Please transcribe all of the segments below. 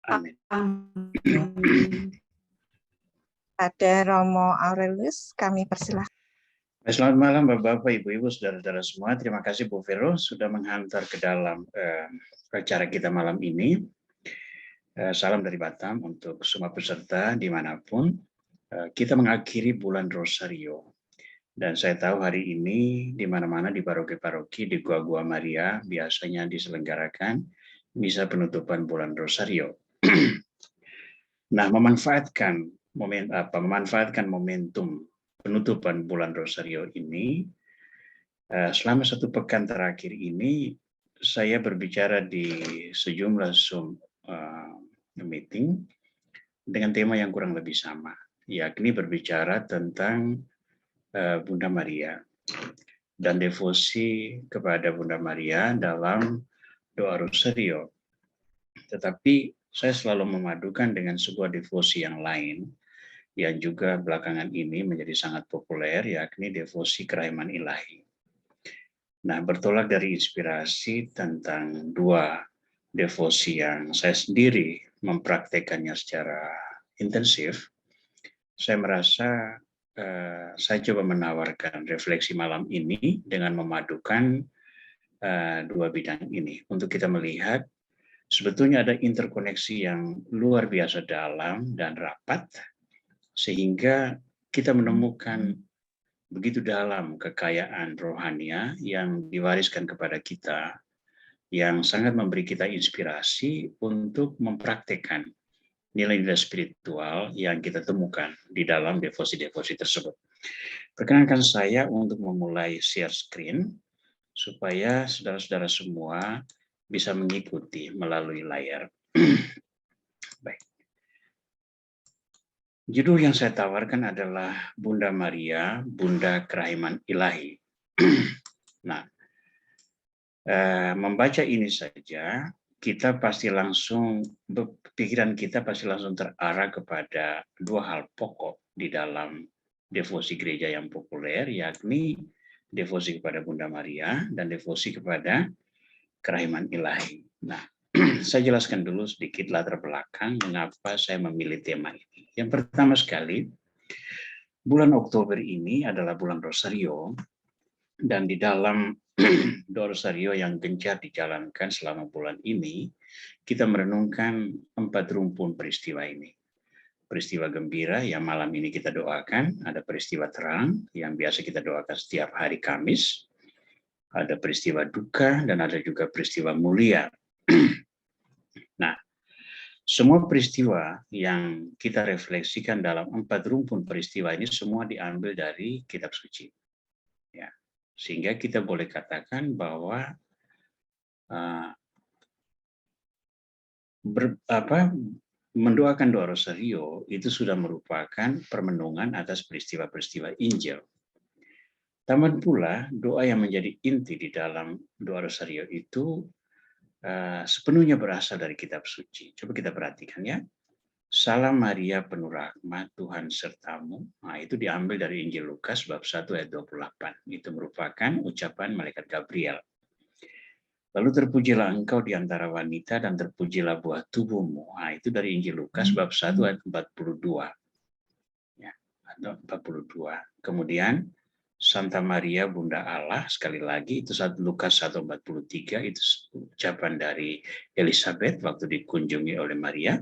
Amin. Ada Romo Aurelius, kami persilahkan. Selamat malam Bapak-Bapak, Ibu-Ibu, Saudara-saudara semua. Terima kasih Bu Vero sudah menghantar ke dalam acara kita malam ini. Salam dari Batam untuk semua peserta dimanapun. Kita mengakhiri bulan Rosario. Dan saya tahu hari ini di mana-mana di paroki-paroki di Gua-Gua Maria biasanya diselenggarakan misa penutupan bulan Rosario. Nah, memanfaatkan momentum penutupan bulan Rosario ini, selama 1 pekan terakhir ini saya berbicara di sejumlah Zoom meeting dengan tema yang kurang lebih sama, yakni berbicara tentang Bunda Maria dan devosi kepada Bunda Maria dalam doa Rosario. Tetapi saya selalu memadukan dengan sebuah devosi yang lain yang juga belakangan ini menjadi sangat populer, yakni devosi kerahiman ilahi. Nah, bertolak dari inspirasi tentang 2 devosi yang saya sendiri mempraktekannya secara intensif, saya merasa saya coba menawarkan refleksi malam ini dengan memadukan 2 bidang ini untuk kita melihat sebetulnya ada interkoneksi yang luar biasa dalam dan rapat sehingga kita menemukan begitu dalam kekayaan rohania yang diwariskan kepada kita yang sangat memberi kita inspirasi untuk mempraktekkan nilai-nilai spiritual yang kita temukan di dalam devosi-devosi tersebut. Perkenankan saya untuk memulai share screen supaya saudara-saudara semua bisa mengikuti melalui layar. Baik. Judul yang saya tawarkan adalah Bunda Maria, Bunda Kerahiman Ilahi. Nah, membaca ini saja, pikiran kita pasti langsung terarah kepada 2 hal pokok di dalam devosi gereja yang populer, yakni devosi kepada Bunda Maria dan devosi kepada kerahiman ilahi. Nah, saya jelaskan dulu sedikit latar belakang mengapa saya memilih tema ini. Yang pertama sekali, bulan Oktober ini adalah bulan Rosario, dan di dalam doa Rosario yang gencar dijalankan selama bulan ini, kita merenungkan 4 rumpun peristiwa ini. Peristiwa gembira yang malam ini kita doakan, ada peristiwa terang yang biasa kita doakan setiap hari Kamis, ada peristiwa duka, dan ada juga peristiwa mulia. Nah, semua peristiwa yang kita refleksikan dalam 4 rumpun peristiwa ini semua diambil dari kitab suci. Ya. Sehingga kita boleh katakan bahwa mendoakan doa Rosario itu sudah merupakan permenungan atas peristiwa-peristiwa Injil. Tambah pula doa yang menjadi inti di dalam doa Rosario itu sepenuhnya berasal dari kitab suci. Coba kita perhatikan ya. Salam Maria penuh rahmat, Tuhan sertamu. Nah, itu diambil dari Injil Lukas bab 1 ayat 28. Itu merupakan ucapan malaikat Gabriel. Lalu terpujilah engkau di antara wanita dan terpujilah buah tubuhmu. Nah, itu dari Injil Lukas bab 1 ayat 42. Ya, atau 42. Kemudian Santa Maria Bunda Allah, sekali lagi itu Lukas 1:43, itu ucapan dari Elizabeth waktu dikunjungi oleh Maria.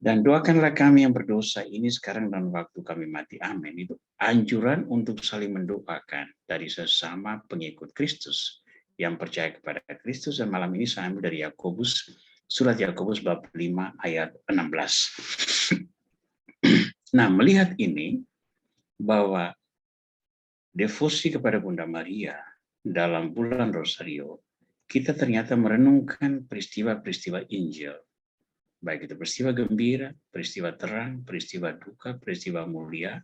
Dan doakanlah kami yang berdosa ini sekarang dan waktu kami mati. Amin. Itu anjuran untuk saling mendoakan dari sesama pengikut Kristus yang percaya kepada Kristus. Dan malam ini saya ambil dari surat Yakobus bab 5 ayat 16. Nah, melihat ini bahwa devosi kepada Bunda Maria dalam bulan Rosario, kita ternyata merenungkan peristiwa-peristiwa Injil. Baik itu peristiwa gembira, peristiwa terang, peristiwa duka, peristiwa mulia.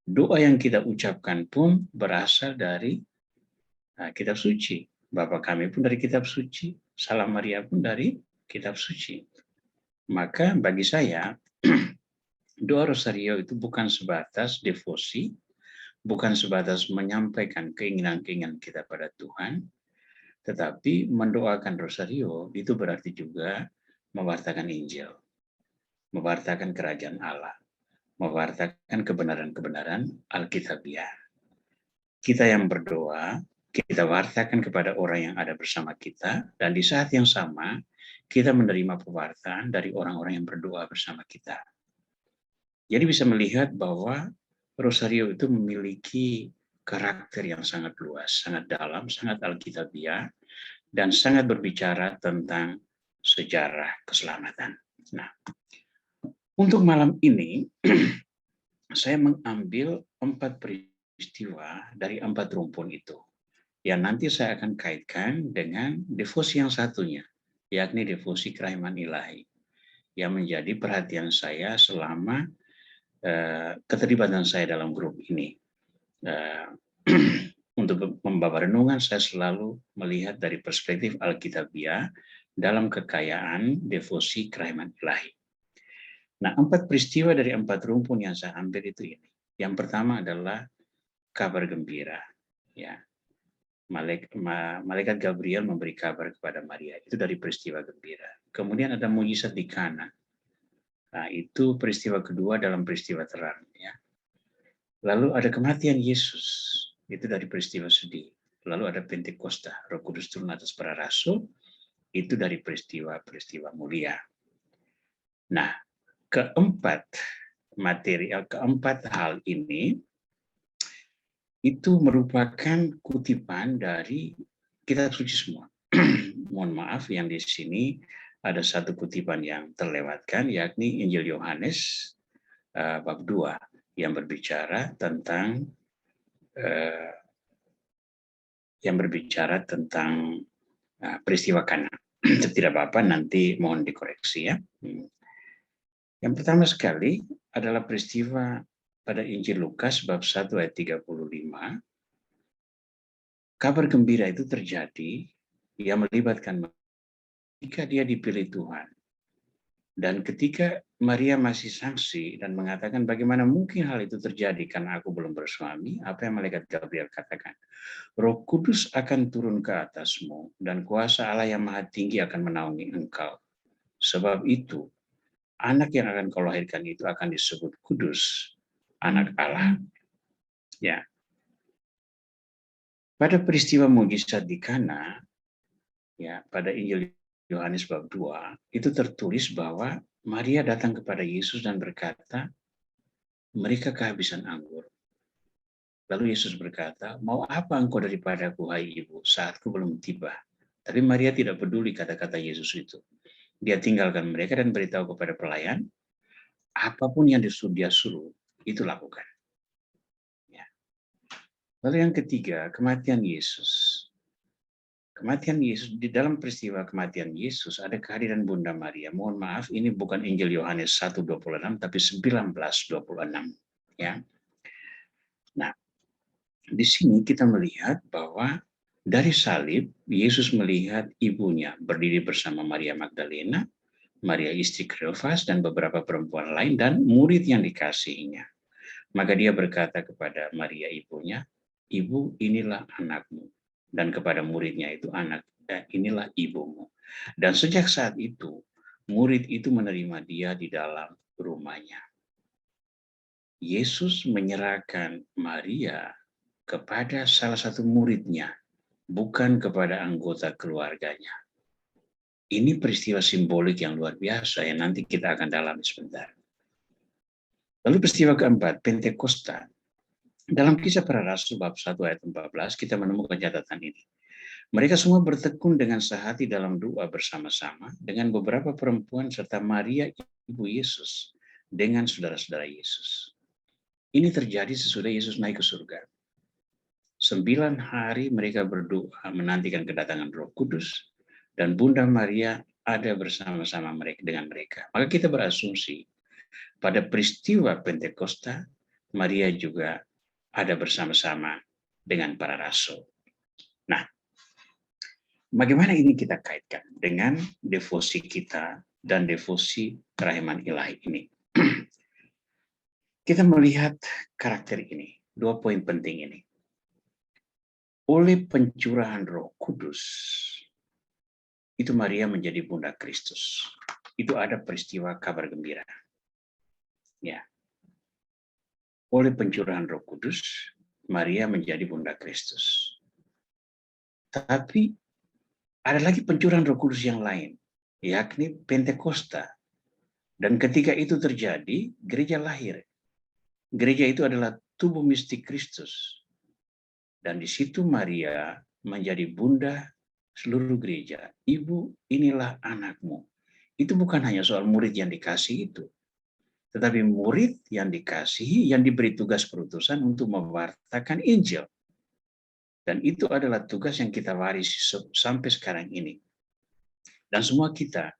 Doa yang kita ucapkan pun berasal dari kitab suci. Bapa kami pun dari kitab suci, Salam Maria pun dari kitab suci. Maka bagi saya, doa Rosario itu bukan sebatas devosi, bukan sebatas menyampaikan keinginan-keinginan kita pada Tuhan, tetapi mendoakan Rosario itu berarti juga mewartakan Injil, mewartakan kerajaan Allah, mewartakan kebenaran-kebenaran Alkitabiah. Kita yang berdoa, kita wartakan kepada orang yang ada bersama kita, dan di saat yang sama, kita menerima pewartaan dari orang-orang yang berdoa bersama kita. Jadi bisa melihat bahwa Rosario itu memiliki karakter yang sangat luas, sangat dalam, sangat Alkitabiah, dan sangat berbicara tentang sejarah keselamatan. Nah, untuk malam ini, saya mengambil 4 peristiwa dari 4 rumpun itu. Yang nanti saya akan kaitkan dengan devosi yang satunya, yakni devosi kerahiman ilahi, yang menjadi perhatian saya selama keterlibatan saya dalam grup ini. Untuk membawa renungan, saya selalu melihat dari perspektif Alkitabiah dalam kekayaan devosi kerahiman ilahi. Nah, 4 peristiwa dari 4 rumpun yang saya ambil itu ini. Yang pertama adalah kabar gembira. Ya, Malaikat Gabriel memberi kabar kepada Maria. Itu dari peristiwa gembira. Kemudian ada mujizat di Kana. Nah, itu peristiwa kedua dalam peristiwa terang. Ya. Lalu ada kematian Yesus. Itu dari peristiwa sedih. Lalu ada Pentakosta, Roh Kudus turun atas para rasul. Itu dari peristiwa mulia. Nah, keempat hal ini itu merupakan kutipan dari kitab suci semua. Mohon maaf yang di sini ada satu kutipan yang terlewatkan, yakni Injil Yohanes bab 2 yang berbicara tentang peristiwa Kana. Tidak apa-apa, nanti mohon dikoreksi ya. Yang pertama sekali adalah peristiwa pada Injil Lukas bab 1 ayat 35. Kabar gembira itu terjadi yang melibatkan ketika dia dipilih Tuhan. Dan ketika Maria masih sangsi dan mengatakan bagaimana mungkin hal itu terjadi karena aku belum bersuami, apa yang malaikat Gabriel katakan? Roh Kudus akan turun ke atasmu dan kuasa Allah yang Maha Tinggi akan menaungi engkau. Sebab itu, anak yang akan kau lahirkan itu akan disebut kudus, anak Allah. Ya. Pada peristiwa mujizat di Kana, ya, pada Injil Yohanes bab 2, itu tertulis bahwa Maria datang kepada Yesus dan berkata, mereka kehabisan anggur. Lalu Yesus berkata, mau apa engkau daripadaku, hai ibu, saatku belum tiba. Tapi Maria tidak peduli kata-kata Yesus itu. Dia tinggalkan mereka dan beritahu kepada pelayan, apapun yang dia suruh, itu lakukan. Ya. Lalu yang ketiga, kematian Yesus. Kematian Yesus, di dalam peristiwa kematian Yesus ada kehadiran Bunda Maria. Mohon maaf, ini bukan Injil Yohanes 1:26, tapi 19:26. Ya. Nah, di sini kita melihat bahwa dari salib, Yesus melihat ibunya berdiri bersama Maria Magdalena, Maria istri Kleofas, dan beberapa perempuan lain, dan murid yang dikasihinya. Maka dia berkata kepada Maria ibunya, ibu inilah anakmu. Dan kepada muridnya itu, anak, inilah ibumu. Dan sejak saat itu, murid itu menerima dia di dalam rumahnya. Yesus menyerahkan Maria kepada salah satu muridnya, bukan kepada anggota keluarganya. Ini peristiwa simbolik yang luar biasa yang nanti kita akan dalami sebentar. Lalu peristiwa keempat, Pentakosta. Dalam Kisah Para Rasul bab 1 ayat 14 kita menemukan catatan ini. Mereka semua bertekun dengan sehati dalam doa bersama-sama dengan beberapa perempuan serta Maria ibu Yesus dengan saudara-saudara Yesus. Ini terjadi sesudah Yesus naik ke surga. 9 hari mereka berdoa menantikan kedatangan Roh Kudus, dan Bunda Maria ada bersama-sama dengan mereka. Maka kita berasumsi pada peristiwa Pentakosta, Maria juga ada bersama-sama dengan para rasul. Nah, bagaimana ini kita kaitkan dengan devosi kita dan devosi kerahiman ilahi ini? Kita melihat karakter ini, 2 poin penting ini. Oleh pencurahan Roh Kudus, itu Maria menjadi Bunda Kristus. itu ada peristiwa kabar gembira. Ya. Oleh pencurahan Roh Kudus, Maria menjadi Bunda Kristus. Tapi ada lagi pencurahan Roh Kudus yang lain, yakni Pentakosta. Dan ketika itu terjadi, gereja lahir. Gereja itu adalah tubuh mistik Kristus. Dan di situ Maria menjadi bunda seluruh gereja. Ibu, inilah anakmu. Itu bukan hanya soal murid yang dikasih itu, tetapi murid yang dikasihi, yang diberi tugas perutusan untuk mewartakan Injil. Dan itu adalah tugas yang kita warisi sampai sekarang ini. Dan semua kita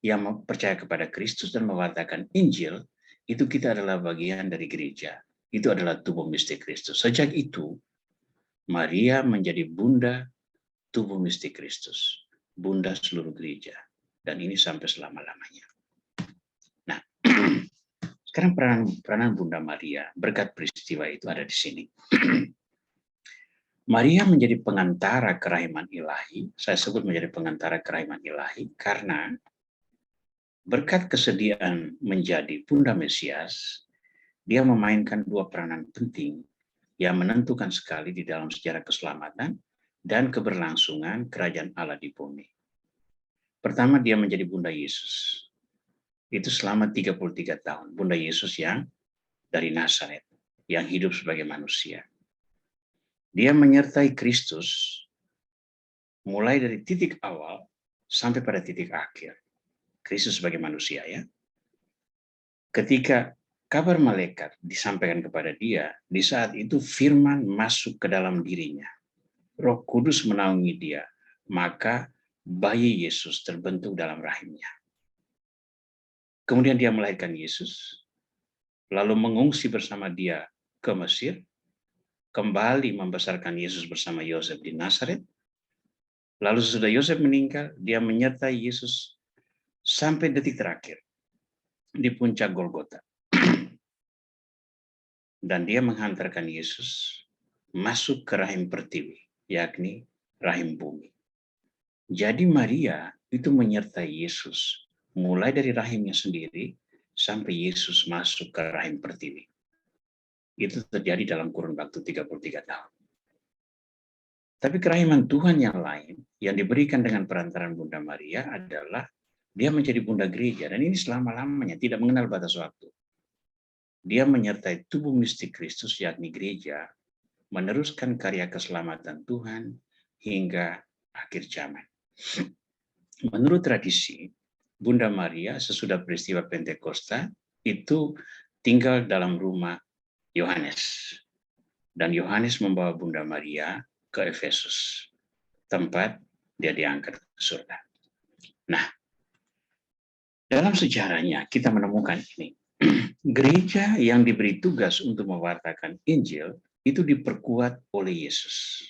yang percaya kepada Kristus dan mewartakan Injil, itu kita adalah bagian dari gereja. Itu adalah tubuh mistik Kristus. Sejak itu, Maria menjadi bunda tubuh mistik Kristus, bunda seluruh gereja. Dan ini sampai selama-lamanya. Nah, sekarang peranan Bunda Maria berkat peristiwa itu ada di sini. Maria menjadi pengantara kerahiman ilahi. Saya sebut menjadi pengantara kerahiman ilahi karena berkat kesediaan menjadi Bunda Mesias, dia memainkan dua peranan penting yang menentukan sekali di dalam sejarah keselamatan dan keberlangsungan kerajaan Allah di bumi. Pertama, dia menjadi Bunda Yesus. Itu selama 33 tahun. Bunda Yesus yang dari Nazaret, yang hidup sebagai manusia. Dia menyertai Kristus mulai dari titik awal sampai pada titik akhir. Kristus sebagai manusia, ya. Ketika kabar malaikat disampaikan kepada dia, di saat itu firman masuk ke dalam dirinya. Roh Kudus menaungi dia, maka bayi Yesus terbentuk dalam rahimnya. Kemudian dia melahirkan Yesus, lalu mengungsi bersama dia ke Mesir, kembali membesarkan Yesus bersama Yosef di Nazaret. Lalu sesudah Yosef meninggal, dia menyertai Yesus sampai detik terakhir di puncak Golgota. Dan dia menghantarkan Yesus masuk ke rahim pertiwi, yakni rahim bumi. Jadi Maria itu menyertai Yesus mulai dari rahimnya sendiri sampai Yesus masuk ke rahim pertiwi. Itu terjadi dalam kurun waktu 33 tahun. Tapi kerahiman Tuhan yang lain yang diberikan dengan perantaran Bunda Maria adalah dia menjadi Bunda Gereja, dan ini selama-lamanya, tidak mengenal batas waktu. Dia menyertai tubuh mistik Kristus, yakni gereja, meneruskan karya keselamatan Tuhan hingga akhir zaman. Menurut tradisi, Bunda Maria sesudah peristiwa Pentakosta itu tinggal dalam rumah Yohanes. Dan Yohanes membawa Bunda Maria ke Efesus, tempat dia diangkat ke surga. Nah, dalam sejarahnya kita menemukan ini. Gereja yang diberi tugas untuk mewartakan Injil itu diperkuat oleh Yesus.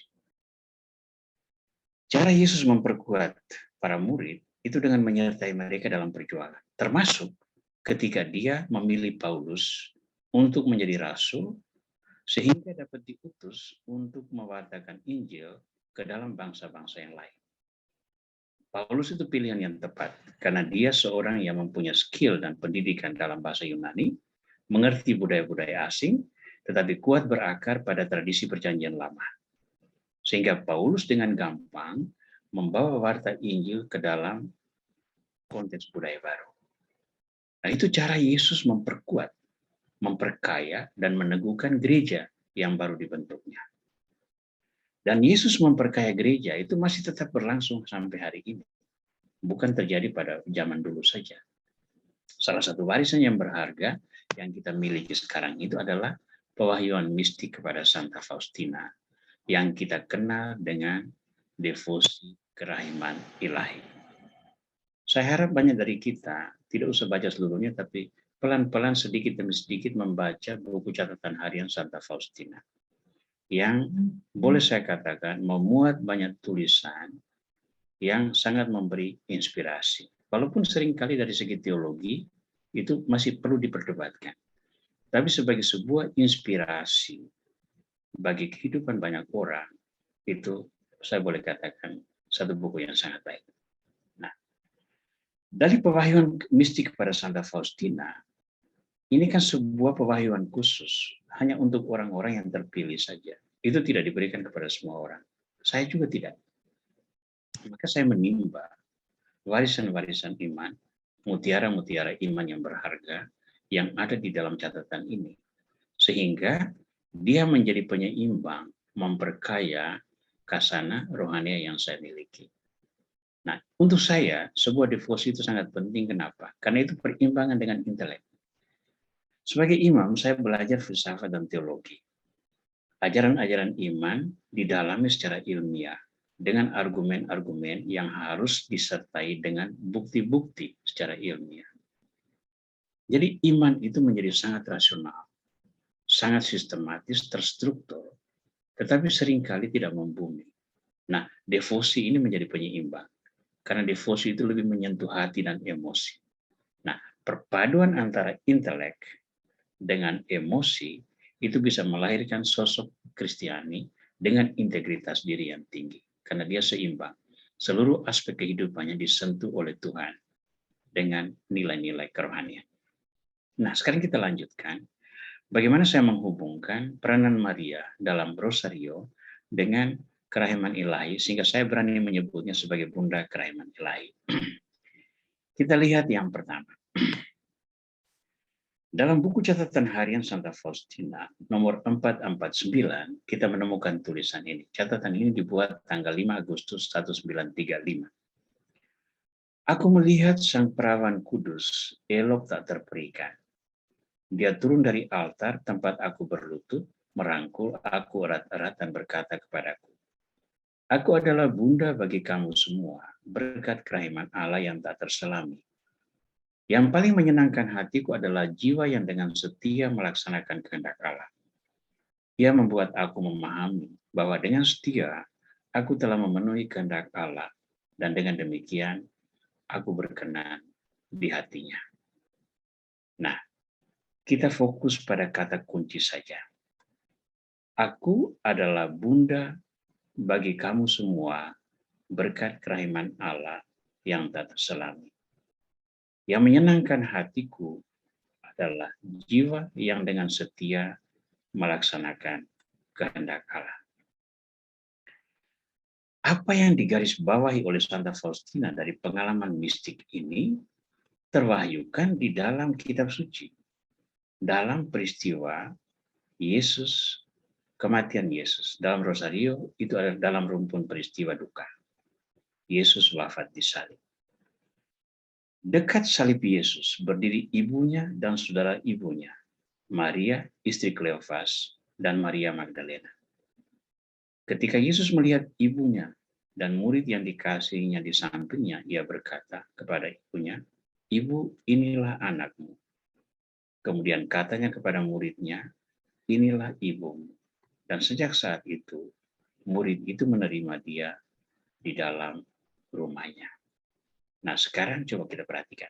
Cara Yesus memperkuat para murid itu dengan menyertai mereka dalam perjuangan. Termasuk ketika dia memilih Paulus untuk menjadi rasul, sehingga dapat diutus untuk mewartakan Injil ke dalam bangsa-bangsa yang lain. Paulus itu pilihan yang tepat, karena dia seorang yang mempunyai skill dan pendidikan dalam bahasa Yunani, mengerti budaya-budaya asing, tetapi kuat berakar pada tradisi perjanjian lama. Sehingga Paulus dengan gampang membawa warta Injil ke dalam konteks budaya baru. Nah, itu cara Yesus memperkuat, memperkaya, dan meneguhkan gereja yang baru dibentuknya. Dan Yesus memperkaya gereja itu masih tetap berlangsung sampai hari ini. Bukan terjadi pada zaman dulu saja. Salah satu warisan yang berharga yang kita miliki sekarang itu adalah pewahyuan mistik kepada Santa Faustina yang kita kenal dengan devosi kerahiman ilahi. Saya harap banyak dari kita tidak usah baca seluruhnya, tapi pelan-pelan sedikit demi sedikit membaca buku catatan harian Santa Faustina yang boleh saya katakan memuat banyak tulisan yang sangat memberi inspirasi. Walaupun seringkali dari segi teologi itu masih perlu diperdebatkan. Tapi sebagai sebuah inspirasi bagi kehidupan banyak orang, itu saya boleh katakan satu buku yang sangat baik. Nah, Dari pewahyuan mistik kepada Santa Faustina, ini kan sebuah pewahyuan khusus, hanya untuk orang-orang yang terpilih saja. Itu tidak diberikan kepada semua orang. Saya juga tidak. Maka saya menimba warisan-warisan iman, mutiara-mutiara iman yang berharga, yang ada di dalam catatan ini. Sehingga dia menjadi penyeimbang, memperkaya kasana rohania yang saya miliki. Nah, untuk saya, sebuah devosi itu sangat penting. Kenapa? Karena itu perimbangan dengan intelek. Sebagai imam, saya belajar filsafat dan teologi. Ajaran-ajaran iman didalami secara ilmiah, dengan argumen-argumen yang harus disertai dengan bukti-bukti secara ilmiah. Jadi iman itu menjadi sangat rasional, sangat sistematis, terstruktur, tetapi seringkali tidak membumi. Nah, devosi ini menjadi penyeimbang, karena devosi itu lebih menyentuh hati dan emosi. Nah, perpaduan antara intelek dengan emosi itu bisa melahirkan sosok Kristiani dengan integritas diri yang tinggi, karena dia seimbang. Seluruh aspek kehidupannya disentuh oleh Tuhan dengan nilai-nilai kerohanian. Nah, sekarang kita lanjutkan. Bagaimana saya menghubungkan peranan Maria dalam Rosario dengan kerahiman ilahi, sehingga saya berani menyebutnya sebagai Bunda Kerahiman Ilahi. Kita lihat yang pertama. Dalam buku catatan harian Santa Faustina, nomor 449, kita menemukan tulisan ini. Catatan ini dibuat tanggal 5 Agustus 1935. Aku melihat sang perawan kudus, elok tak terperikan. Dia turun dari altar tempat aku berlutut, merangkul aku erat-erat dan berkata kepadaku, aku adalah bunda bagi kamu semua, berkat kerahiman Allah yang tak terselami. Yang paling menyenangkan hatiku adalah jiwa yang dengan setia melaksanakan kehendak Allah. Ia membuat aku memahami bahwa dengan setia, aku telah memenuhi kehendak Allah, dan dengan demikian, aku berkenan di hatinya. Nah, kita fokus pada kata kunci saja. Aku adalah bunda bagi kamu semua, berkat kerahiman Allah yang tak terselami. Yang menyenangkan hatiku adalah jiwa yang dengan setia melaksanakan kehendak Allah. Apa yang digarisbawahi oleh Santa Faustina dari pengalaman mistik ini terwahyukan di dalam kitab suci. Dalam peristiwa Yesus, kematian Yesus. Dalam Rosario itu adalah dalam rumpun peristiwa duka. Yesus wafat di salib. Dekat salib Yesus berdiri ibunya dan saudara ibunya, Maria, istri Kleofas, dan Maria Magdalena. Ketika Yesus melihat ibunya dan murid yang dikasihinya di sampingnya, ia berkata kepada ibunya, ibu, inilah anakmu. Kemudian katanya kepada muridnya, inilah ibumu. Dan sejak saat itu, murid itu menerima dia di dalam rumahnya. Nah, sekarang coba kita perhatikan.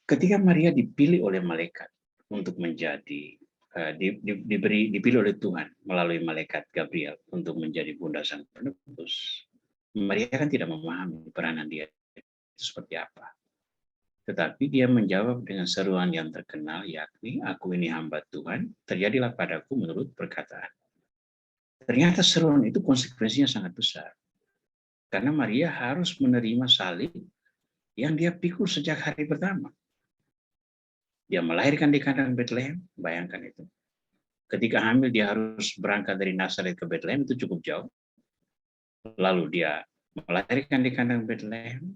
Ketika Maria dipilih oleh malaikat untuk menjadi dipilih oleh Tuhan melalui malaikat Gabriel untuk menjadi bunda sang penebus, Maria kan tidak memahami peranan dia itu seperti apa. Tetapi dia menjawab dengan seruan yang terkenal, yakni, aku ini hamba Tuhan, terjadilah padaku menurut perkataan. Ternyata seruan itu konsekuensinya sangat besar. Karena Maria harus menerima salib yang dia pikul sejak hari pertama. Dia melahirkan di kandang Bethlehem, bayangkan itu. Ketika hamil dia harus berangkat dari Nazaret ke Bethlehem, itu cukup jauh. Lalu dia melahirkan di kandang Bethlehem.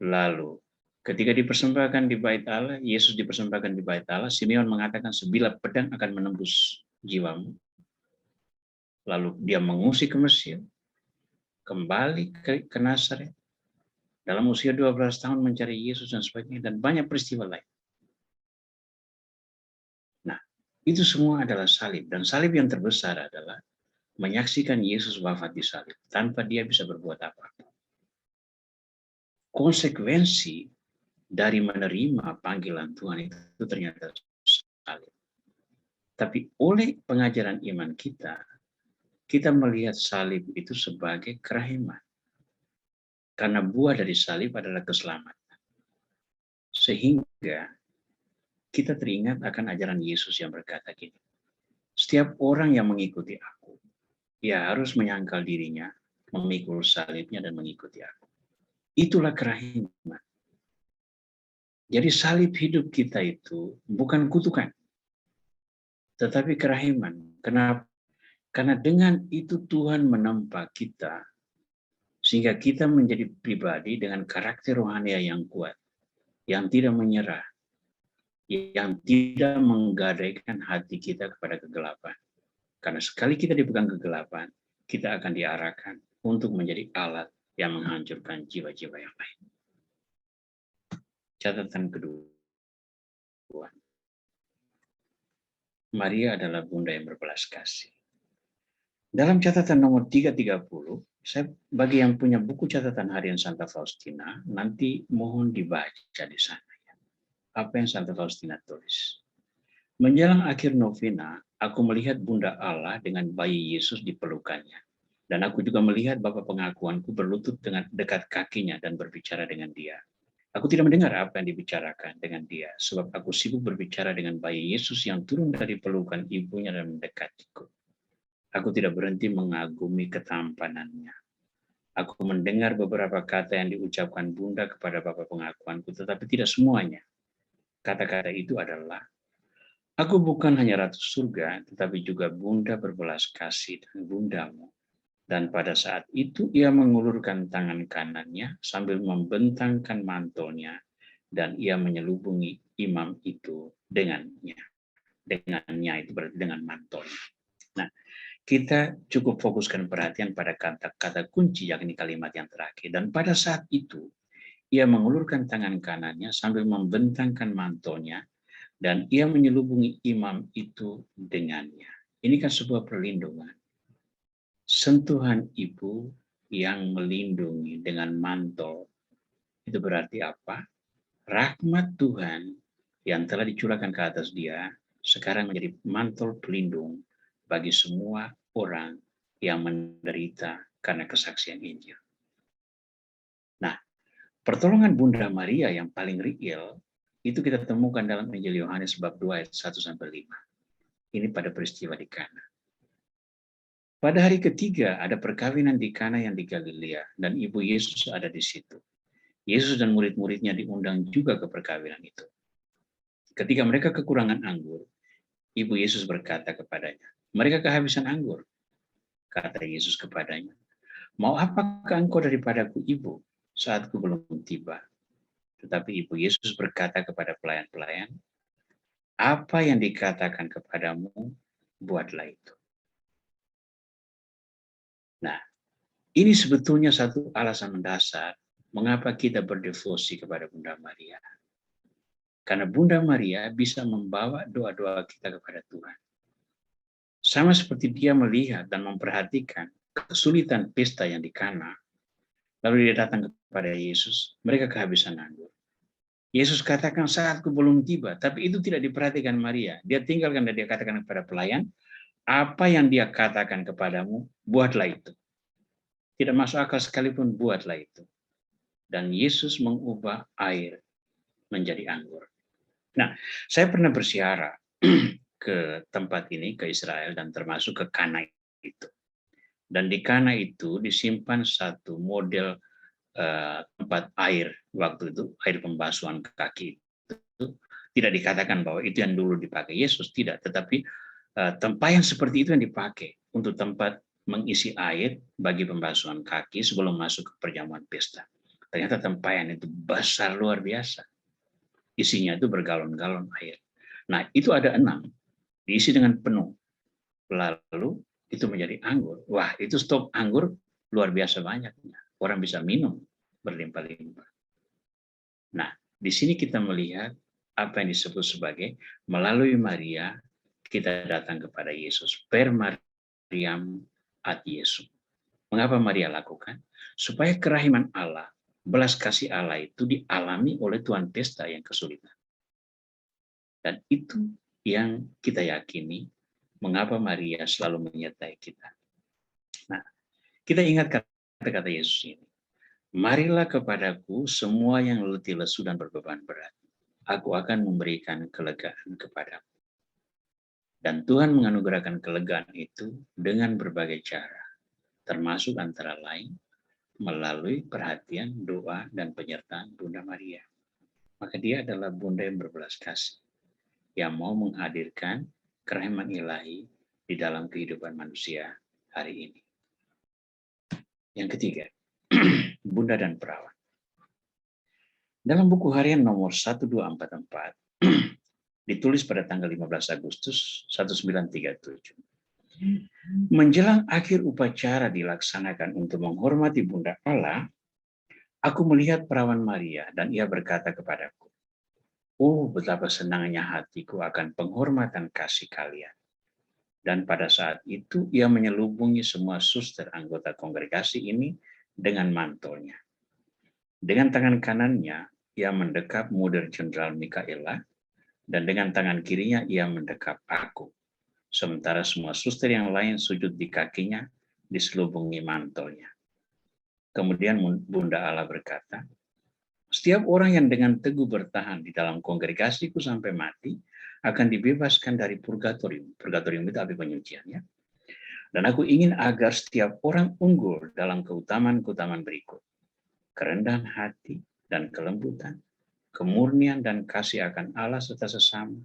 Lalu ketika dipersembahkan di Bait Allah, Yesus dipersembahkan di Bait Allah, Simeon mengatakan sebilah pedang akan menembus jiwamu. Lalu dia mengungsi ke Mesir, kembali ke Nazaret. Dalam usia 12 tahun mencari Yesus dan sebagainya, dan banyak peristiwa lain. Nah, itu semua adalah salib. Dan salib yang terbesar adalah menyaksikan Yesus wafat di salib tanpa dia bisa berbuat apa-apa. Konsekuensi dari menerima panggilan Tuhan itu ternyata salib. Tapi oleh pengajaran iman kita, kita melihat salib itu sebagai kerahiman. Karena buah dari salib adalah keselamatan. Sehingga kita teringat akan ajaran Yesus yang berkata gini, setiap orang yang mengikuti aku, ia harus menyangkal dirinya, memikul salibnya dan mengikuti aku. Itulah kerahiman. Jadi salib hidup kita itu bukan kutukan, tetapi kerahiman. Kenapa? Karena dengan itu Tuhan menempa kita, sehingga kita menjadi pribadi dengan karakter rohani yang kuat, yang tidak menyerah, yang tidak menggadaikan hati kita kepada kegelapan. Karena sekali kita dipegang kegelapan, kita akan diarahkan untuk menjadi alat yang menghancurkan jiwa-jiwa yang lain. Catatan kedua, Maria adalah bunda yang berbelas kasih. Dalam catatan nomor 330, bagi yang punya buku catatan harian Santa Faustina, nanti mohon dibaca di sana. Apa yang Santa Faustina tulis. Menjelang akhir novena, aku melihat Bunda Allah dengan bayi Yesus di pelukannya. Dan aku juga melihat Bapa pengakuanku berlutut dengan dekat kakinya dan berbicara dengan dia. Aku tidak mendengar apa yang dibicarakan dengan dia, sebab aku sibuk berbicara dengan bayi Yesus yang turun dari pelukan ibunya dan mendekatiku. Aku tidak berhenti mengagumi ketampanannya. Aku mendengar beberapa kata yang diucapkan Bunda kepada Bapa pengakuanku, tetapi tidak semuanya. Kata-kata itu adalah, aku bukan hanya Ratu Surga, tetapi juga Bunda berbelas kasih dan Bundamu. Dan pada saat itu ia mengulurkan tangan kanannya sambil membentangkan mantelnya, dan ia menyelubungi imam itu dengannya. Dengannya itu berarti dengan mantelnya. Nah, kita cukup fokuskan perhatian pada kata-kata kunci, yakni kalimat yang terakhir. Dan pada saat itu, ia mengulurkan tangan kanannya sambil membentangkan mantelnya, dan ia menyelubungi imam itu dengannya. Ini kan sebuah perlindungan. Sentuhan ibu yang melindungi dengan mantel, itu berarti apa? Rahmat Tuhan yang telah dicurahkan ke atas dia, sekarang menjadi mantel pelindung bagi semua orang yang menderita karena kesaksian Injil. Nah, pertolongan Bunda Maria yang paling real itu kita temukan dalam Injil Yohanes bab 2 ayat 1-5. Ini pada peristiwa di Kana. Pada hari ketiga ada perkawinan di Kana yang di Galilea dan ibu Yesus ada di situ. Yesus dan murid-muridnya diundang juga ke perkawinan itu. Ketika mereka kekurangan anggur, ibu Yesus berkata kepadanya, mereka kehabisan anggur. Kata Yesus kepadanya, mau apakah engkau daripadaku ibu, saatku belum tiba. Tetapi ibu Yesus berkata kepada pelayan-pelayan, apa yang dikatakan kepadamu, buatlah itu. Nah, ini sebetulnya satu alasan mendasar mengapa kita berdevosi kepada Bunda Maria. Karena Bunda Maria bisa membawa doa-doa kita kepada Tuhan. Sama seperti dia melihat dan memperhatikan kesulitan pesta yang di Kana, lalu dia datang kepada Yesus, mereka kehabisan anggur. Yesus katakan saatku belum tiba, tapi itu tidak diperhatikan Maria. Dia tinggalkan dan dia katakan kepada pelayan, apa yang dia katakan kepadamu, buatlah itu. Tidak masuk akal sekalipun, buatlah itu. Dan Yesus mengubah air menjadi anggur. Nah, saya pernah bersiara ke tempat ini, ke Israel, dan termasuk ke Kana itu. Dan di Kana itu disimpan satu model tempat air waktu itu, air pembasuhan kaki itu. Tidak dikatakan bahwa itu yang dulu dipakai Yesus, tidak. Tetapi tempayan seperti itu yang dipakai untuk tempat mengisi air bagi pembasuhan kaki sebelum masuk ke perjamuan pesta. Ternyata tempayan itu besar luar biasa. Isinya itu bergalon-galon air. Nah, itu ada 6. Diisi dengan penuh. Lalu itu menjadi anggur. Wah, itu stok anggur luar biasa banyaknya. Orang bisa minum berlimpah-limpah. Nah, di sini kita melihat apa yang disebut sebagai melalui Maria kita datang kepada Yesus. Per Mariam ad Yesus. Mengapa Maria lakukan? Supaya kerahiman Allah, belas kasih Allah itu dialami oleh Tuhan pesta yang kesulitan. Dan itu yang kita yakini mengapa Maria selalu menyertai kita. Nah, kita ingat kata-kata Yesus ini. Marilah kepadaku semua yang letih lesu dan berbeban berat. Aku akan memberikan kelegaan kepadamu. Dan Tuhan menganugerahkan kelegaan itu dengan berbagai cara, termasuk antara lain melalui perhatian, doa, dan penyertaan Bunda Maria. Maka dia adalah Bunda yang berbelas kasih, yang mau menghadirkan kerahiman ilahi di dalam kehidupan manusia hari ini. Yang ketiga, Bunda dan Perawan. Dalam buku harian nomor 1244, ditulis pada tanggal 15 Agustus 1937. Menjelang akhir upacara dilaksanakan untuk menghormati Bunda Allah, aku melihat Perawan Maria dan ia berkata kepadaku, "Oh, betapa senangnya hatiku akan penghormatan kasih kalian." Dan pada saat itu ia menyelubungi semua suster anggota kongregasi ini dengan mantolnya. Dengan tangan kanannya, ia mendekap Mother Jenderal Michaela, dan dengan tangan kirinya ia mendekap aku. Sementara semua suster yang lain sujud di kakinya, diselubungi mantolnya. Kemudian Bunda Allah berkata, "Setiap orang yang dengan teguh bertahan di dalam kongregasiku sampai mati, akan dibebaskan dari purgatorium." Purgatorium itu api penyucian, ya. Dan aku ingin agar setiap orang unggul dalam keutamaan-keutamaan berikut: kerendahan hati dan kelembutan, kemurnian dan kasih akan Allah serta sesama,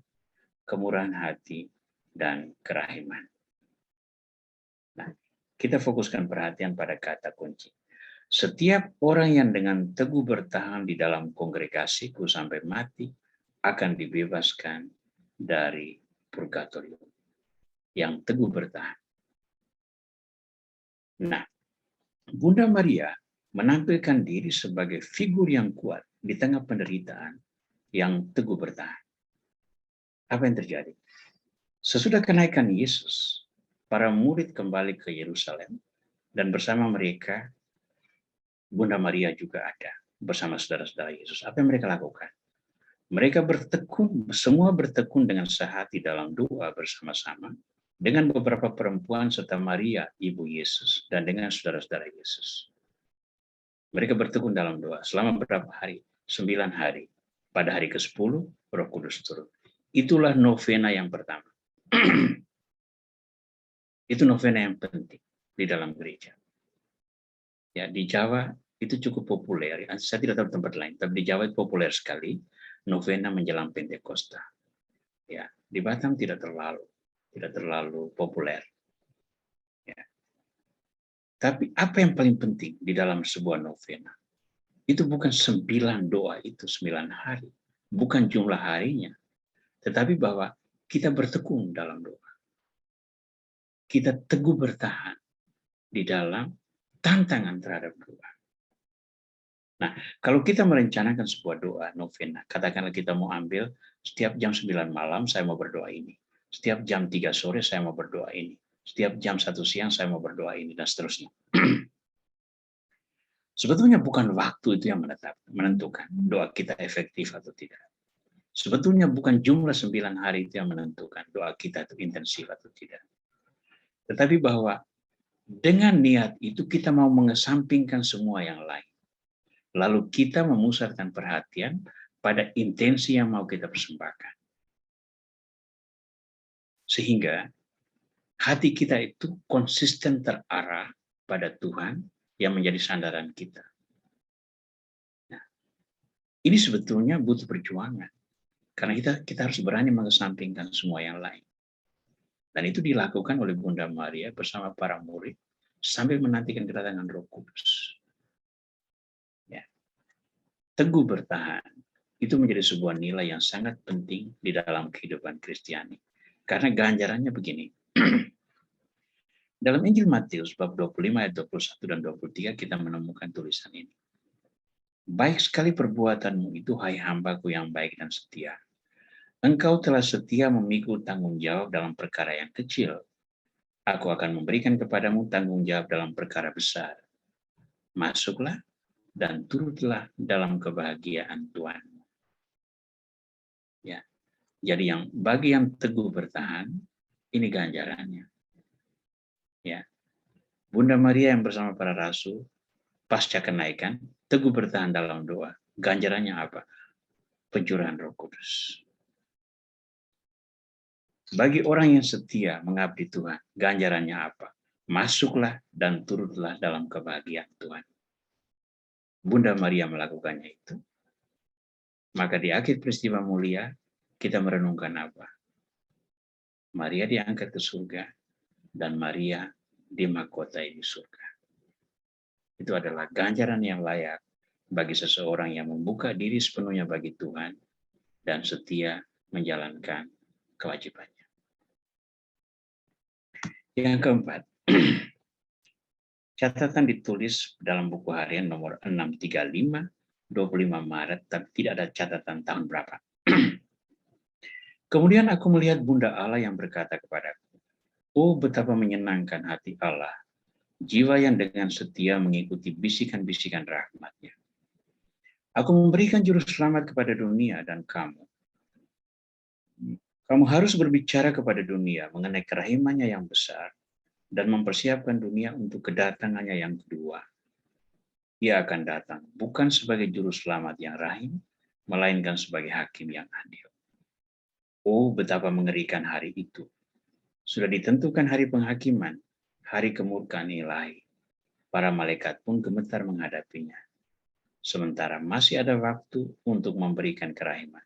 kemurahan hati, dan kerahiman. Nah, kita fokuskan perhatian pada kata kunci. Setiap orang yang dengan teguh bertahan di dalam kongregasiku sampai mati akan dibebaskan dari purgatorium. Yang teguh bertahan. Nah, Bunda Maria menampilkan diri sebagai figur yang kuat di tengah penderitaan yang teguh bertahan. Apa yang terjadi? Sesudah kenaikan Yesus, para murid kembali ke Yerusalem, dan bersama mereka Bunda Maria juga ada bersama saudara-saudara Yesus. Apa yang mereka lakukan? Mereka bertekun, semua bertekun dengan sehati dalam doa bersama-sama dengan beberapa perempuan serta Maria, Ibu Yesus, dan dengan saudara-saudara Yesus. Mereka bertekun dalam doa selama berapa hari? 9 hari. Pada hari ke-10, Roh Kudus turun. Itulah novena yang pertama. Itu novena yang penting di dalam gereja. Ya, di Jawa itu cukup populer. Saya tidak tahu tempat lain, tapi di Jawa itu populer sekali novena menjelang Pentakosta. Ya, di Batam tidak terlalu populer. Ya. Tapi apa yang paling penting di dalam sebuah novena? Itu bukan 9 doa itu 9 hari, bukan jumlah harinya, tetapi bahwa kita bertekun dalam doa. Kita teguh bertahan di dalam tantangan terhadap doa. Nah, kalau kita merencanakan sebuah doa novena, katakanlah kita mau ambil setiap jam 9 malam saya mau berdoa ini. Setiap jam 3 sore saya mau berdoa ini. Setiap jam 1 siang saya mau berdoa ini, dan seterusnya. Sebetulnya bukan waktu itu yang menentukan doa kita efektif atau tidak. Sebetulnya bukan jumlah 9 hari itu yang menentukan doa kita itu intensif atau tidak. Tetapi bahwa dengan niat itu kita mau mengesampingkan semua yang lain. Lalu kita memusatkan perhatian pada intensi yang mau kita persembahkan. Sehingga hati kita itu konsisten terarah pada Tuhan yang menjadi sandaran kita. Nah, ini sebetulnya butuh perjuangan. Karena kita harus berani mengesampingkan semua yang lain. Dan itu dilakukan oleh Bunda Maria bersama para murid sambil menantikan kedatangan Roh Kudus. Ya. Teguh bertahan itu menjadi sebuah nilai yang sangat penting di dalam kehidupan Kristiani. Karena ganjarannya begini. Dalam Injil Matius bab 25 ayat 21 dan 23 kita menemukan tulisan ini. Baik sekali perbuatanmu itu, hai hambaku yang baik dan setia. Engkau telah setia memikul tanggung jawab dalam perkara yang kecil. Aku akan memberikan kepadamu tanggung jawab dalam perkara besar. Masuklah dan turutlah dalam kebahagiaan Tuhanmu. Ya. Jadi bagi yang teguh bertahan, ini ganjarannya. Ya. Bunda Maria yang bersama para rasul pasca kenaikan, teguh bertahan dalam doa. Ganjarannya apa? Pencurahan Roh Kudus. Bagi orang yang setia mengabdi Tuhan, ganjarannya apa? Masuklah dan turutlah dalam kebahagiaan Tuhan. Bunda Maria melakukannya itu. Maka di akhir peristiwa mulia, kita merenungkan apa? Maria diangkat ke surga, dan Maria dimahkotai di surga. Itu adalah ganjaran yang layak bagi seseorang yang membuka diri sepenuhnya bagi Tuhan dan setia menjalankan kewajibannya. Yang keempat, catatan ditulis dalam buku harian nomor 635, 25 Maret, tapi tidak ada catatan tahun berapa. Kemudian aku melihat Bunda Allah yang berkata kepadaku, "Oh, betapa menyenangkan hati Allah, jiwa yang dengan setia mengikuti bisikan-bisikan rahmat-Nya. Aku memberikan juru selamat kepada dunia dan kamu. Kamu harus berbicara kepada dunia mengenai kerahimannya yang besar dan mempersiapkan dunia untuk kedatangannya yang kedua. Ia akan datang bukan sebagai juru selamat yang rahim, melainkan sebagai hakim yang adil. Oh, betapa mengerikan hari itu. Sudah ditentukan hari penghakiman, hari kemurkaan ilahi. Para malaikat pun gemetar menghadapinya. Sementara masih ada waktu untuk memberikan kerahiman.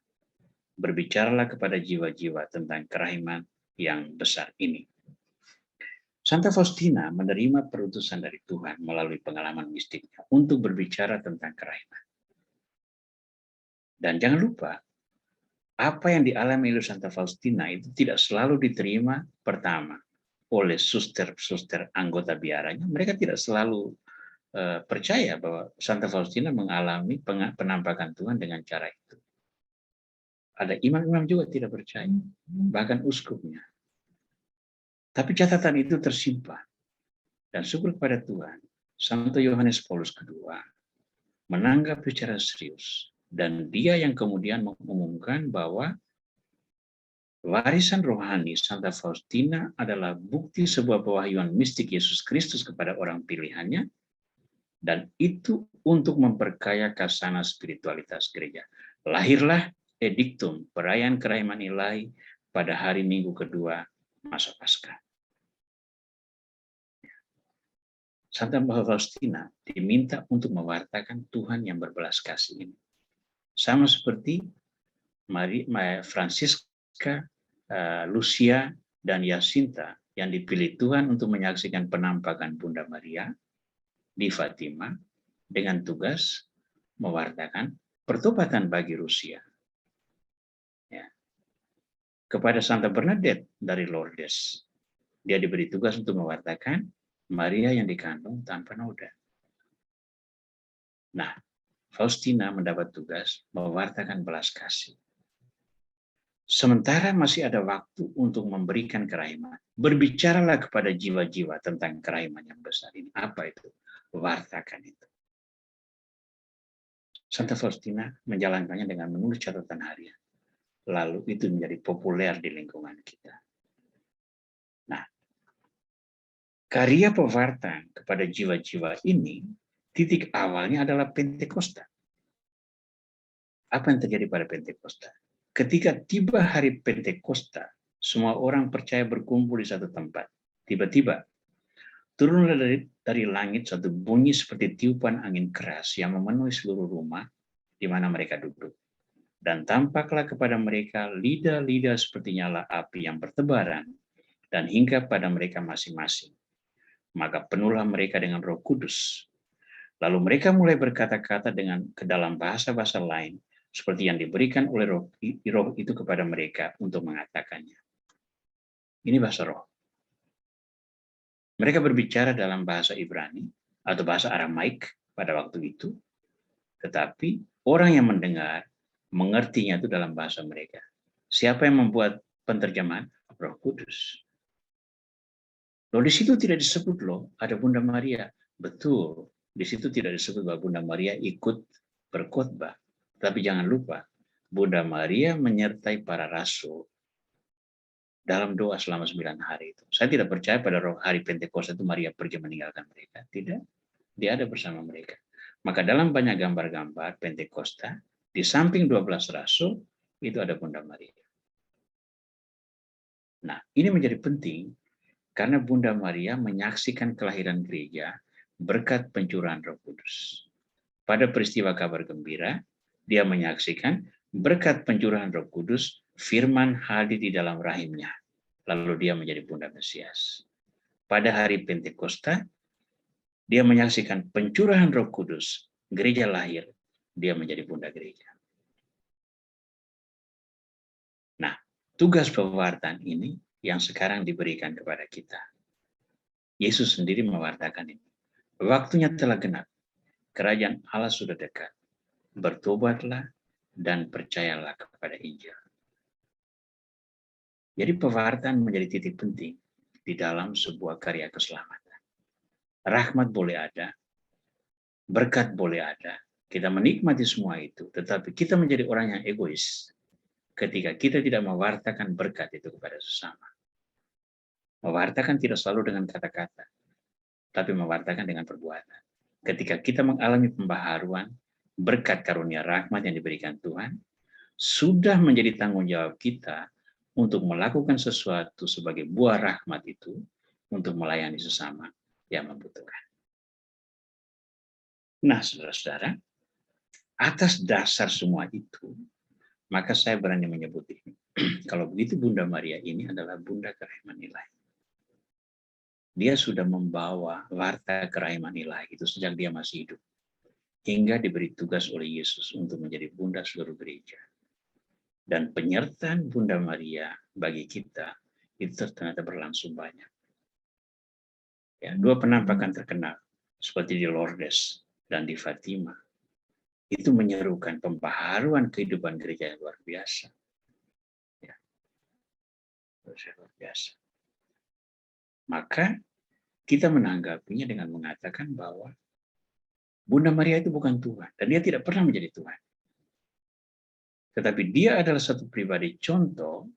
Berbicaralah kepada jiwa-jiwa tentang kerahiman yang besar ini." Santa Faustina menerima perutusan dari Tuhan melalui pengalaman mistiknya untuk berbicara tentang kerahiman. Dan jangan lupa, apa yang dialami oleh Santa Faustina itu tidak selalu diterima pertama oleh suster-suster anggota biaranya. Mereka tidak selalu percaya bahwa Santa Faustina mengalami penampakan Tuhan dengan cara itu. Ada imam-imam juga tidak percaya, bahkan uskupnya. Tapi catatan itu tersimpan. Dan syukur kepada Tuhan, Santo Yohanes Paulus II menanggap secara serius. Dan dia yang kemudian mengumumkan bahwa warisan rohani Santa Faustina adalah bukti sebuah pewahyuan mistik Yesus Kristus kepada orang pilihannya, dan itu untuk memperkaya kasana spiritualitas gereja. Lahirlah ediktum perayaan kerahiman ilahi pada hari Minggu kedua masa Paskah. Santa Faustina diminta untuk mewartakan Tuhan yang berbelas kasih ini. Sama seperti Francisca, Lucia, dan Jacinta yang dipilih Tuhan untuk menyaksikan penampakan Bunda Maria di Fatima dengan tugas mewartakan pertobatan bagi Rusia. Ya. Kepada Santa Bernadette dari Lourdes, dia diberi tugas untuk mewartakan Maria yang dikandung tanpa noda. Nah, Faustina mendapat tugas mewartakan belas kasih. Sementara masih ada waktu untuk memberikan kerahiman, berbicaralah kepada jiwa-jiwa tentang kerahiman yang besar ini. Apa itu? Wartakan itu. Santa Faustina menjalankannya dengan menulis catatan harian. Lalu itu menjadi populer di lingkungan kita. Nah, karya pewartaan kepada jiwa-jiwa ini, titik awalnya adalah Pentakosta. Apa yang terjadi pada Pentakosta? Ketika tiba hari Pentakosta, semua orang percaya berkumpul di satu tempat. Tiba-tiba, turunlah dari langit satu bunyi seperti tiupan angin keras yang memenuhi seluruh rumah di mana mereka duduk. Dan tampaklah kepada mereka lidah-lidah seperti nyala api yang bertebaran dan hinggap pada mereka masing-masing. Maka penuhlah mereka dengan Roh Kudus. Lalu mereka mulai berkata-kata dengan ke dalam bahasa-bahasa lain seperti yang diberikan oleh roh itu kepada mereka untuk mengatakannya. Ini bahasa roh. Mereka berbicara dalam bahasa Ibrani atau bahasa Aramaik pada waktu itu, tetapi orang yang mendengar mengertinya itu dalam bahasa mereka. Siapa yang membuat penerjemahan? Roh Kudus. Loh, di situ tidak disebut loh ada Bunda Maria. Betul, di situ tidak disebut bahwa Bunda Maria ikut berkhotbah. Tapi jangan lupa, Bunda Maria menyertai para rasul dalam doa selama 9 hari itu. Saya tidak percaya pada hari Pentakosta itu Maria pergi meninggalkan mereka. Tidak. Dia ada bersama mereka. Maka dalam banyak gambar-gambar Pentakosta, di samping 12 rasul, itu ada Bunda Maria. Nah, ini menjadi penting karena Bunda Maria menyaksikan kelahiran gereja berkat pencurahan Roh Kudus. Pada peristiwa kabar gembira, dia menyaksikan berkat pencurahan Roh Kudus, firman hadir di dalam rahimnya. Lalu dia menjadi Bunda Mesias. Pada hari Pentakosta, dia menyaksikan pencurahan Roh Kudus, gereja lahir, dia menjadi Bunda Gereja. Nah, tugas pewartaan ini yang sekarang diberikan kepada kita. Yesus sendiri mewartakan ini. Waktunya telah genap. Kerajaan Allah sudah dekat. Bertobatlah dan percayalah kepada Injil. Jadi pewartaan menjadi titik penting di dalam sebuah karya keselamatan. Rahmat boleh ada, berkat boleh ada, kita menikmati semua itu, tetapi kita menjadi orang yang egois ketika kita tidak mewartakan berkat itu kepada sesama. Mewartakan tidak selalu dengan kata-kata, tapi mewartakan dengan perbuatan. Ketika kita mengalami pembaharuan, berkat karunia rahmat yang diberikan Tuhan, sudah menjadi tanggung jawab kita untuk melakukan sesuatu sebagai buah rahmat itu untuk melayani sesama yang membutuhkan. Nah, saudara-saudara, atas dasar semua itu, maka saya berani menyebut ini. Kalau begitu Bunda Maria ini adalah Bunda Kerahiman Ilahi. Dia sudah membawa warta kerahiman ilahi itu sejak dia masih hidup. Hingga diberi tugas oleh Yesus untuk menjadi Bunda seluruh gereja. Dan penyertaan Bunda Maria bagi kita itu ternyata berlangsung banyak. Ya, 2 penampakan terkenal seperti di Lourdes dan di Fatima itu menyerukan pembaharuan kehidupan gereja yang luar biasa. Ya, luar biasa. Maka kita menanggapinya dengan mengatakan bahwa Bunda Maria itu bukan Tuhan dan dia tidak pernah menjadi Tuhan. Tetapi dia adalah satu pribadi contoh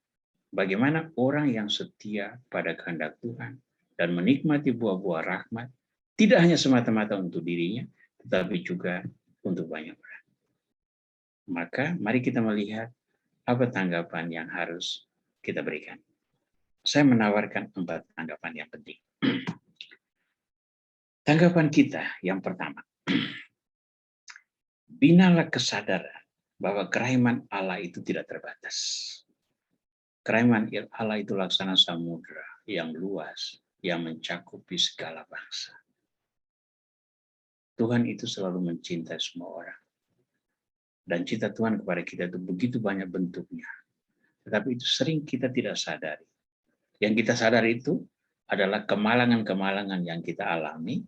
bagaimana orang yang setia pada kehendak Tuhan dan menikmati buah-buah rahmat, tidak hanya semata-mata untuk dirinya, tetapi juga untuk banyak orang. Maka mari kita melihat apa tanggapan yang harus kita berikan. Saya menawarkan 4 tanggapan yang penting. Tanggapan kita yang pertama, binalah kesadaran bahwa kerahiman Allah itu tidak terbatas. Kerahiman Allah itu laksana samudra yang luas, yang mencakupi segala bangsa. Tuhan itu selalu mencintai semua orang. Dan cinta Tuhan kepada kita itu begitu banyak bentuknya. Tetapi itu sering kita tidak sadari. Yang kita sadari itu adalah kemalangan-kemalangan yang kita alami,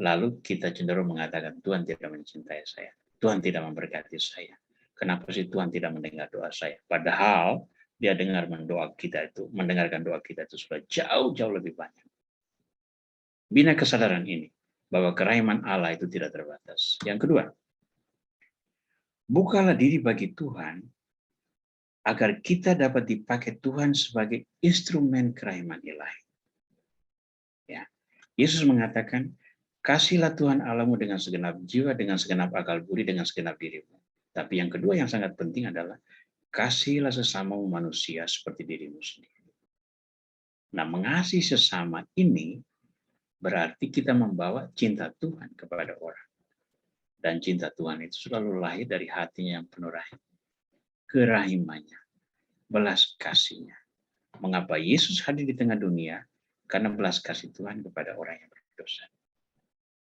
lalu kita cenderung mengatakan, Tuhan tidak mencintai saya. Tuhan tidak memberkati saya. Kenapa sih Tuhan tidak mendengar doa saya? Padahal dia mendengarkan doa kita itu sudah jauh-jauh lebih banyak. Bina kesadaran ini, bahwa kerahiman Allah itu tidak terbatas. Yang kedua, bukalah diri bagi Tuhan, agar kita dapat dipakai Tuhan sebagai instrumen kerahiman ilahi. Ya. Yesus mengatakan, kasihlah Tuhan Allahmu dengan segenap jiwa, dengan segenap akal budi, dengan segenap dirimu. Tapi yang kedua yang sangat penting adalah, kasihlah sesamamu manusia seperti dirimu sendiri. Nah, mengasihi sesama ini berarti kita membawa cinta Tuhan kepada orang. Dan cinta Tuhan itu selalu lahir dari hatinya yang penuh rahim. Kerahimannya, belas kasihnya. Mengapa Yesus hadir di tengah dunia? Karena belas kasih Tuhan kepada orang yang berdosa.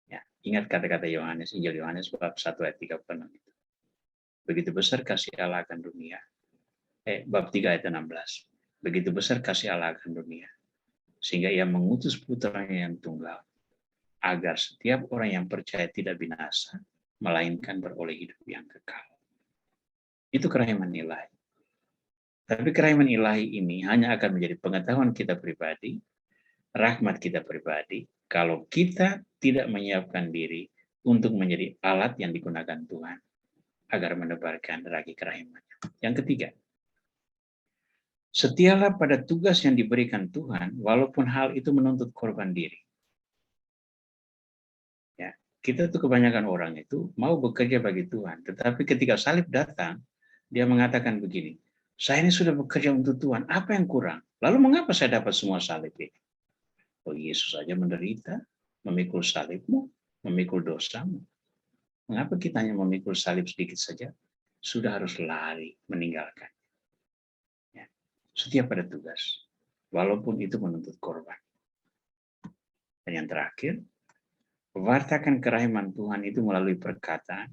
Ya, ingat kata-kata Yohanes, Injil Yohanes bab 1 ayat 36 itu. Begitu besar kasih Allah akan dunia. Bab 3 ayat 16. Begitu besar kasih Allah akan dunia, sehingga ia mengutus putranya yang tunggal, agar setiap orang yang percaya tidak binasa, melainkan beroleh hidup yang kekal. Itu kerahiman ilahi. Tapi kerahiman ilahi ini hanya akan menjadi pengetahuan kita pribadi, rahmat kita pribadi, kalau kita tidak menyiapkan diri untuk menjadi alat yang digunakan Tuhan agar menebarkan ragi kerahimannya. Yang ketiga, setialah pada tugas yang diberikan Tuhan, walaupun hal itu menuntut korban diri. Ya, Kita tuh kebanyakan orang itu mau bekerja bagi Tuhan, tetapi ketika salib datang, dia mengatakan begini, saya ini sudah bekerja untuk Tuhan, apa yang kurang? Lalu mengapa saya dapat semua salib ini? Oh, Yesus saja menderita, memikul salibmu, memikul dosamu. Mengapa kita hanya memikul salib sedikit saja? Sudah harus lari meninggalkan. Ya. Setiap ada tugas, walaupun itu menuntut korban. Dan yang terakhir, wartakan kerahiman Tuhan itu melalui perkataan,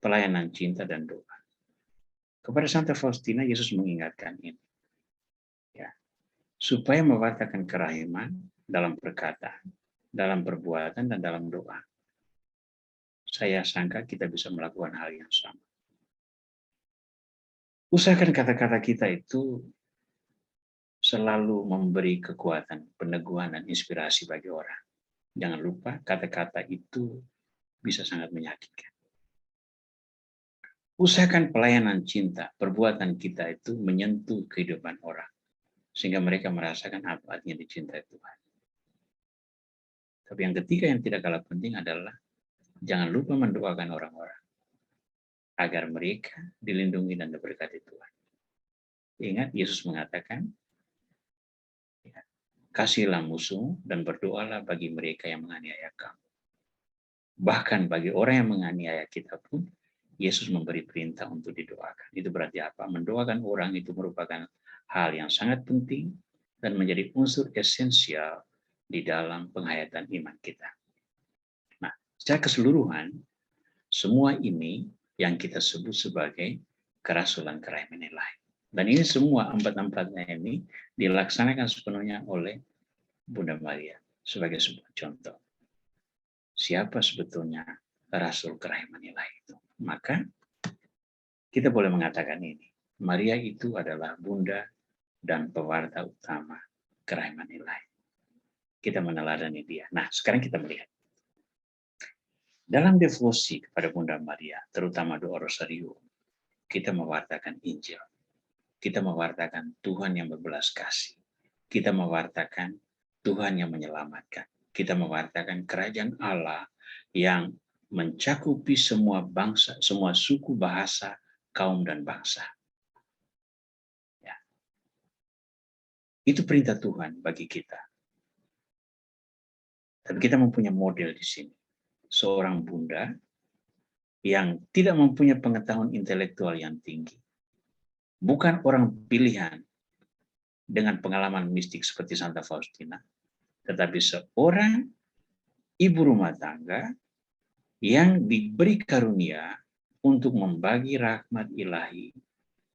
pelayanan cinta, dan doa. Kepada Santa Faustina, Yesus mengingatkan ini. Ya. Supaya mewartakan kerahiman dalam perkataan, dalam perbuatan, dan dalam doa. Saya sangka kita bisa melakukan hal yang sama. Usahakan kata-kata kita itu selalu memberi kekuatan, peneguhan, dan inspirasi bagi orang. Jangan lupa, kata-kata itu bisa sangat menyakitkan. Usahakan pelayanan cinta, perbuatan kita itu menyentuh kehidupan orang, sehingga mereka merasakan apa artinya dicintai Tuhan. Tapi yang ketiga yang tidak kalah penting adalah jangan lupa mendoakan orang-orang agar mereka dilindungi dan diberkati Tuhan. Ingat, Yesus mengatakan, kasihlah musuh dan berdoalah bagi mereka yang menganiaya kamu. Bahkan bagi orang yang menganiaya kita pun, Yesus memberi perintah untuk didoakan. Itu berarti apa? Mendoakan orang itu merupakan hal yang sangat penting dan menjadi unsur esensial di dalam penghayatan iman kita. Nah, secara keseluruhan, semua ini yang kita sebut sebagai kerasulan kerahiman ilahi. Dan ini semua empat-empatnya ini dilaksanakan sepenuhnya oleh Bunda Maria sebagai sebuah contoh. Siapa sebetulnya rasul kerahiman ilahi itu? Maka kita boleh mengatakan ini, Maria itu adalah bunda dan pewarta utama kerahiman ilahi. Kita meneladani dia. Nah, sekarang kita melihat. Dalam devosi kepada Bunda Maria, terutama doa Rosario, kita mewartakan Injil. Kita mewartakan Tuhan yang berbelas kasih. Kita mewartakan Tuhan yang menyelamatkan. Kita mewartakan kerajaan Allah yang mencakupi semua bangsa, semua suku, bahasa, kaum, dan bangsa. Ya. Itu perintah Tuhan bagi kita. Tapi kita mempunyai model di sini. Seorang bunda yang tidak mempunyai pengetahuan intelektual yang tinggi. Bukan orang pilihan dengan pengalaman mistik seperti Santa Faustina, tetapi seorang ibu rumah tangga yang diberi karunia untuk membagi rahmat ilahi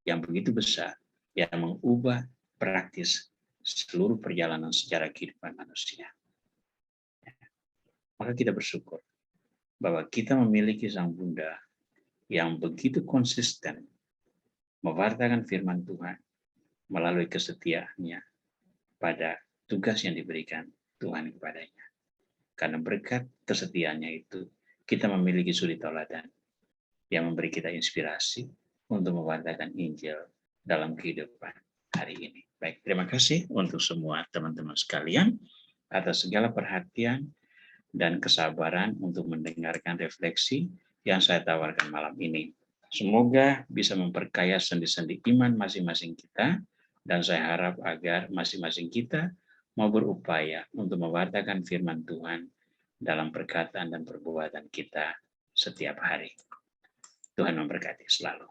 yang begitu besar, yang mengubah praktis seluruh perjalanan sejarah kehidupan manusia. Maka kita bersyukur bahwa kita memiliki Sang Bunda yang begitu konsisten mewartakan firman Tuhan melalui kesetiaannya pada tugas yang diberikan Tuhan kepadanya. Karena berkat kesetiaannya itu, kita memiliki suri tauladan yang memberi kita inspirasi untuk mewartakan Injil dalam kehidupan hari ini. Baik, terima kasih untuk semua teman-teman sekalian atas segala perhatian dan kesabaran untuk mendengarkan refleksi yang saya tawarkan malam ini. Semoga bisa memperkaya sendi-sendi iman masing-masing kita, dan saya harap agar masing-masing kita mau berupaya untuk mewartakan firman Tuhan dalam perkataan dan perbuatan kita setiap hari. Tuhan memberkati selalu.